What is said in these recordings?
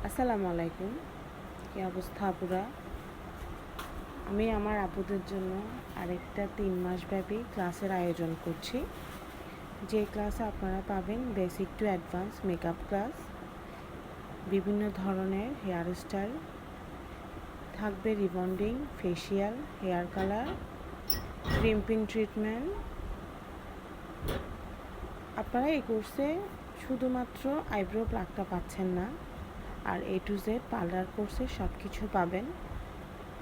আসসালামু আলাইকুম। কি অবস্থা আপুরা? আমি আমার আপুদের জন্য আরেকটা 3 মাস ব্যাপী ক্লাসের আয়োজন করছি। যে ক্লাসে আপনারা পাবেন basic to advance makeup class, বিভিন্ন ধরনের হেয়ার স্টাইল, থাকবে rebonding, facial, hair colour, crimping treatment. আপনারা এই কোর্সে শুধুমাত্র আইব্রো প্লাকটা পাচ্ছেন না, আর A to Z পার্লার কোর্সে সব কিছু পাবেন।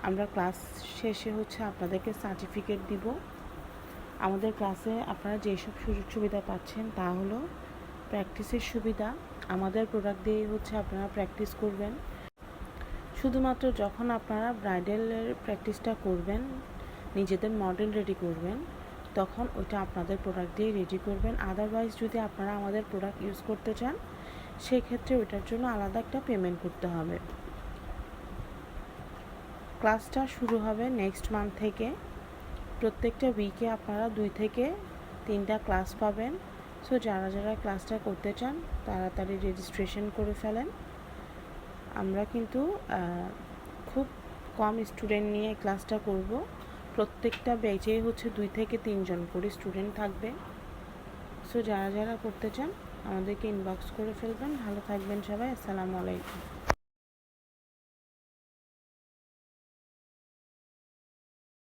আমরা ক্লাস শেষে আপনাদেরকে সার্টিফিকেট দিব। আমাদের ক্লাসে আপনারা যেসব সুযোগ সুবিধা পাচ্ছেন তা হলো প্র্যাকটিসের সুবিধা। আমাদের প্রোডাক্ট দিয়ে আপনারা প্র্যাকটিস করবেন। শুধুমাত্র যখন আপনারা ব্রাইডালের প্র্যাকটিসটা করবেন, নিজেদের মডেল রেডি করবেন, তখন ওটা আপনাদের প্রোডাক্ট দিয়ে রেডি করবেন। আদারওয়াইজ যদি আপনারা আমাদের প্রোডাক্ট ইউজ করতে চান, সেক্ষেত্রে ওটার জন্য আলাদা একটা পেমেন্ট করতে হবে। ক্লাসটা শুরু হবে নেক্সট মান্থ থেকে। প্রত্যেকটা উইকে আপনারা 2 থেকে 3টা ক্লাস পাবেন। সো যারা ক্লাসটা করতে চান তাড়াতাড়ি রেজিস্ট্রেশন করে ফেলেন। আমরা কিন্তু খুব কম স্টুডেন্ট নিয়ে ক্লাসটা করব। প্রত্যেকটা ব্যাচে 2 থেকে 3 জন করে স্টুডেন্ট থাকবে। সো যারা করতে চান আমাদেরকে ইনবক্স করে ফেলবেন। ভালো থাকবেন সবাই। আসসালামু আলাইকুম।